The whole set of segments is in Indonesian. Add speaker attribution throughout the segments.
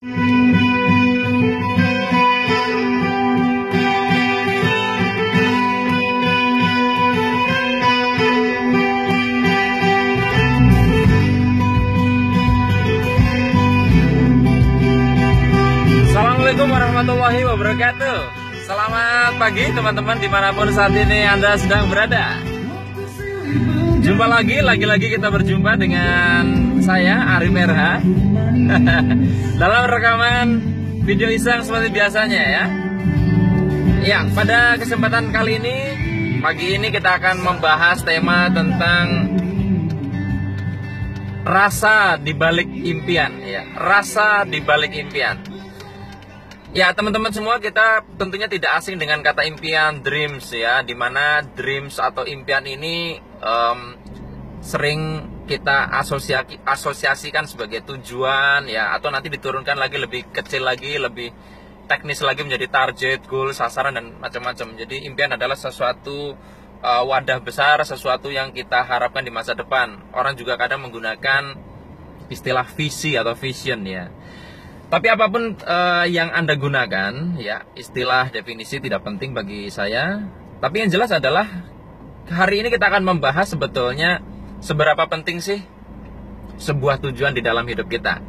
Speaker 1: Assalamualaikum warahmatullahi wabarakatuh. Selamat pagi teman-teman dimanapun saat ini Anda sedang berada. Jumpa lagi kita berjumpa dengan saya Ari Merha dalam rekaman video iseng seperti biasanya ya. Ya, pada kesempatan kali ini, pagi ini kita akan membahas tema tentang rasa dibalik impian ya, rasa dibalik impian. Ya teman-teman semua, kita tentunya tidak asing dengan kata impian, dreams ya, dimana dreams atau impian ini sering kita asosiasikan sebagai tujuan ya, atau nanti diturunkan lagi lebih kecil lagi, lebih teknis lagi menjadi target, goal, sasaran dan macam-macam. Jadi impian adalah sesuatu wadah besar, sesuatu yang kita harapkan di masa depan. Orang juga kadang menggunakan istilah visi atau vision ya. Tapi apapun yang Anda gunakan, ya istilah definisi tidak penting bagi saya. Tapi yang jelas adalah hari ini kita akan membahas sebetulnya seberapa penting sih sebuah tujuan di dalam hidup kita.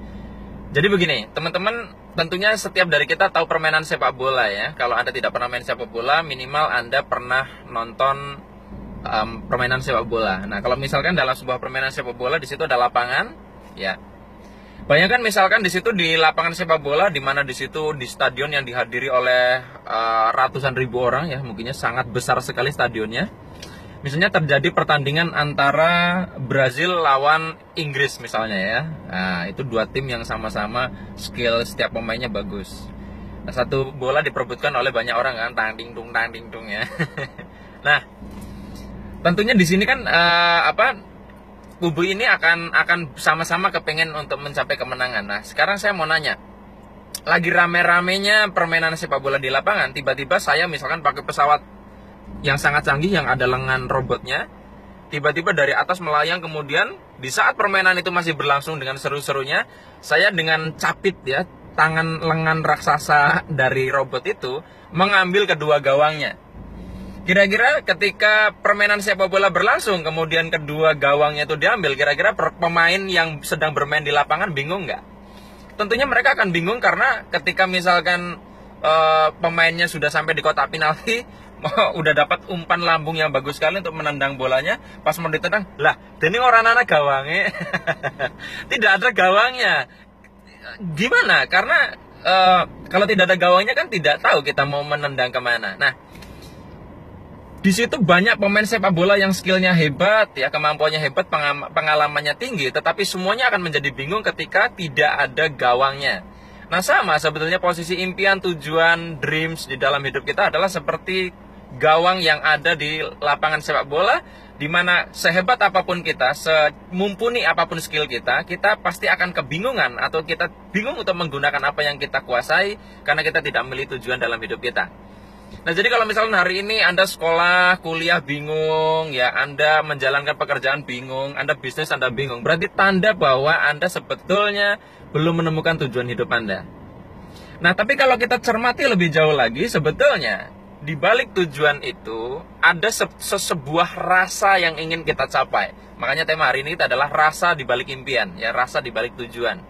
Speaker 1: Jadi begini, teman-teman, tentunya setiap dari kita tahu permainan sepak bola ya. Kalau Anda tidak pernah main sepak bola, minimal Anda pernah nonton permainan sepak bola. Nah, kalau misalkan dalam sebuah permainan sepak bola di situ ada lapangan, ya. Bayangkan misalkan di situ di lapangan sepak bola, di mana di situ di stadion yang dihadiri oleh ratusan ribu orang ya, mungkinnya sangat besar sekali stadionnya. Misalnya terjadi pertandingan antara Brazil lawan Inggris misalnya ya. Nah, itu dua tim yang sama-sama skill setiap pemainnya bagus. Nah, satu bola diperebutkan oleh banyak orang kan, tang ding dung ya. Nah, tentunya di sini kan kubu ini akan sama-sama kepengen untuk mencapai kemenangan. Nah, sekarang saya mau nanya, lagi rame-ramenya permainan sepak bola di lapangan, tiba-tiba saya misalkan pakai pesawat yang sangat canggih yang ada lengan robotnya, tiba-tiba dari atas melayang, kemudian di saat permainan itu masih berlangsung dengan seru-serunya, saya dengan capit ya, tangan lengan raksasa dari robot itu mengambil kedua gawangnya. Kira-kira ketika permainan sepak bola berlangsung, kemudian kedua gawangnya itu diambil, kira-kira pemain yang sedang bermain di lapangan bingung nggak? Tentunya mereka akan bingung karena ketika misalkan pemainnya sudah sampai di kotak penalti, udah dapat umpan lambung yang bagus sekali untuk menendang bolanya, pas mau ditendang, lah, ini orang anak gawangnya, tidak ada gawangnya. Gimana? Karena kalau tidak ada gawangnya kan tidak tahu kita mau menendang kemana. Nah, di situ banyak pemain sepak bola yang skillnya hebat, ya kemampuannya hebat, pengalamannya tinggi, tetapi semuanya akan menjadi bingung ketika tidak ada gawangnya. Nah, sama sebetulnya posisi impian, tujuan, dreams di dalam hidup kita adalah seperti gawang yang ada di lapangan sepak bola, di mana sehebat apapun kita, semumpuni apapun skill kita, kita pasti akan kebingungan atau kita bingung untuk menggunakan apa yang kita kuasai karena kita tidak memilih tujuan dalam hidup kita. Nah, jadi kalau misalnya hari ini Anda sekolah, kuliah bingung, ya Anda menjalankan pekerjaan bingung, Anda bisnis Anda bingung, berarti tanda bahwa Anda sebetulnya belum menemukan tujuan hidup Anda. Nah, tapi kalau kita cermati lebih jauh lagi, sebetulnya di balik tujuan itu ada sebuah rasa yang ingin kita capai. Makanya tema hari ini kita adalah rasa di balik impian, ya rasa di balik tujuan.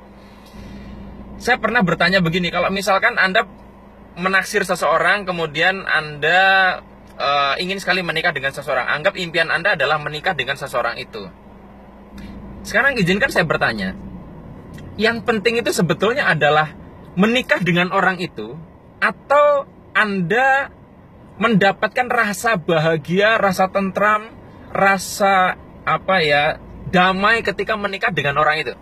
Speaker 1: Saya pernah bertanya begini, kalau misalkan Anda menaksir seseorang, kemudian Anda ingin sekali menikah dengan seseorang, anggap impian Anda adalah menikah dengan seseorang itu. Sekarang izinkan saya bertanya, yang penting itu sebetulnya adalah menikah dengan orang itu, atau Anda mendapatkan rasa bahagia, rasa tentram, rasa damai ketika menikah dengan orang itu?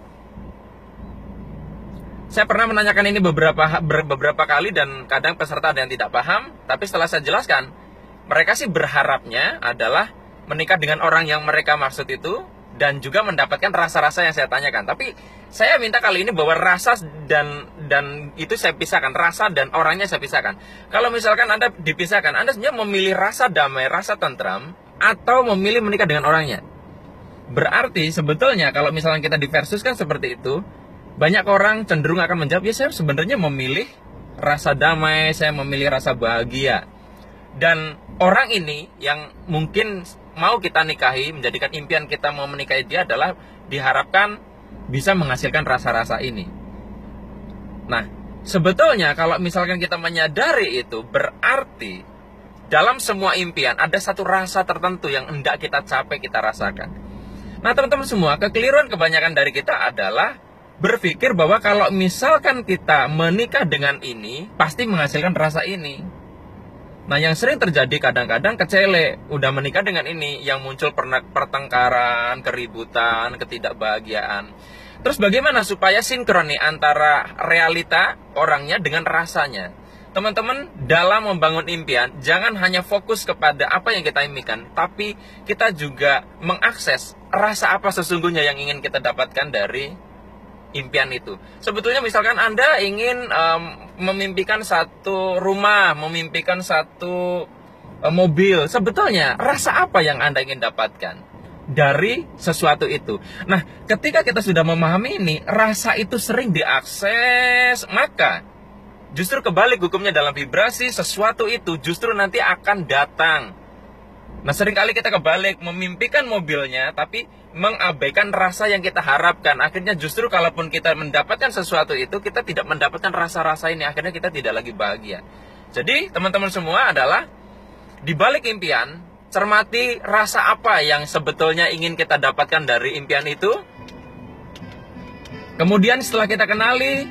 Speaker 1: Saya pernah menanyakan ini beberapa kali dan kadang peserta ada yang tidak paham, tapi setelah saya jelaskan, mereka sih berharapnya adalah menikah dengan orang yang mereka maksud itu dan juga mendapatkan rasa-rasa yang saya tanyakan. Tapi saya minta kali ini bahwa rasa dan itu saya pisahkan, rasa dan orangnya saya pisahkan. Kalau misalkan Anda dipisahkan, Anda sebenarnya memilih rasa damai, rasa tentram, atau memilih menikah dengan orangnya. Berarti sebetulnya kalau misalkan kita diversuskan seperti itu, Banyak orang cenderung akan menjawab, ya saya sebenarnya memilih rasa damai, saya memilih rasa bahagia. Dan orang ini yang mungkin mau kita nikahi, menjadikan impian kita mau menikahi dia adalah diharapkan bisa menghasilkan rasa-rasa ini. Nah, sebetulnya kalau misalkan kita menyadari itu, berarti dalam semua impian ada satu rasa tertentu yang hendak kita capai, kita rasakan. Nah, teman-teman semua, kekeliruan kebanyakan dari kita adalah berpikir bahwa kalau misalkan kita menikah dengan ini, pasti menghasilkan rasa ini. Nah, yang sering terjadi kadang-kadang kecele, udah menikah dengan ini, yang muncul pertengkaran, keributan, ketidakbahagiaan. Terus bagaimana supaya sinkron nih antara realita orangnya dengan rasanya? Teman-teman, dalam membangun impian, jangan hanya fokus kepada apa yang kita impikan, tapi kita juga mengakses rasa apa sesungguhnya yang ingin kita dapatkan dari impian itu. Sebetulnya misalkan Anda ingin memimpikan satu rumah, memimpikan satu mobil, sebetulnya rasa apa yang Anda ingin dapatkan dari sesuatu itu? Nah, ketika kita sudah memahami ini, rasa itu sering diakses, maka justru kebalik hukumnya dalam vibrasi, sesuatu itu justru nanti akan datang. Nah, seringkali kita kebalik, memimpikan mobilnya, tapi mengabaikan rasa yang kita harapkan. Akhirnya justru kalaupun kita mendapatkan sesuatu itu, kita tidak mendapatkan rasa-rasa ini. Akhirnya kita tidak lagi bahagia. Jadi, teman-teman semua adalah, di balik impian, cermati rasa apa yang sebetulnya ingin kita dapatkan dari impian itu. Kemudian setelah kita kenali,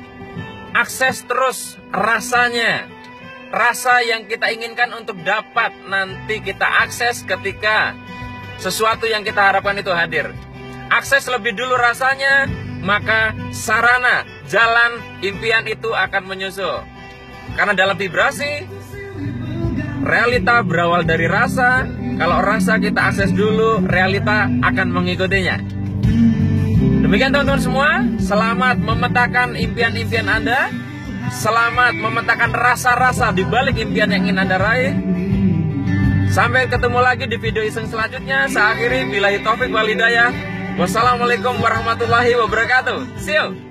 Speaker 1: akses terus rasanya. Rasa yang kita inginkan untuk dapat nanti kita akses ketika sesuatu yang kita harapkan itu hadir. Akses lebih dulu rasanya, maka sarana, jalan impian itu akan menyusul. Karena dalam vibrasi, realita berawal dari rasa. Kalau rasa kita akses dulu, realita akan mengikutinya. Demikian teman-teman semua, selamat memetakan impian-impian Anda. Selamat memetakan rasa-rasa di balik impian yang ingin Anda raih. Sampai ketemu lagi di video iseng selanjutnya. Saya akhiri, billahi taufik wal hidayah. Wassalamualaikum warahmatullahi wabarakatuh. See you.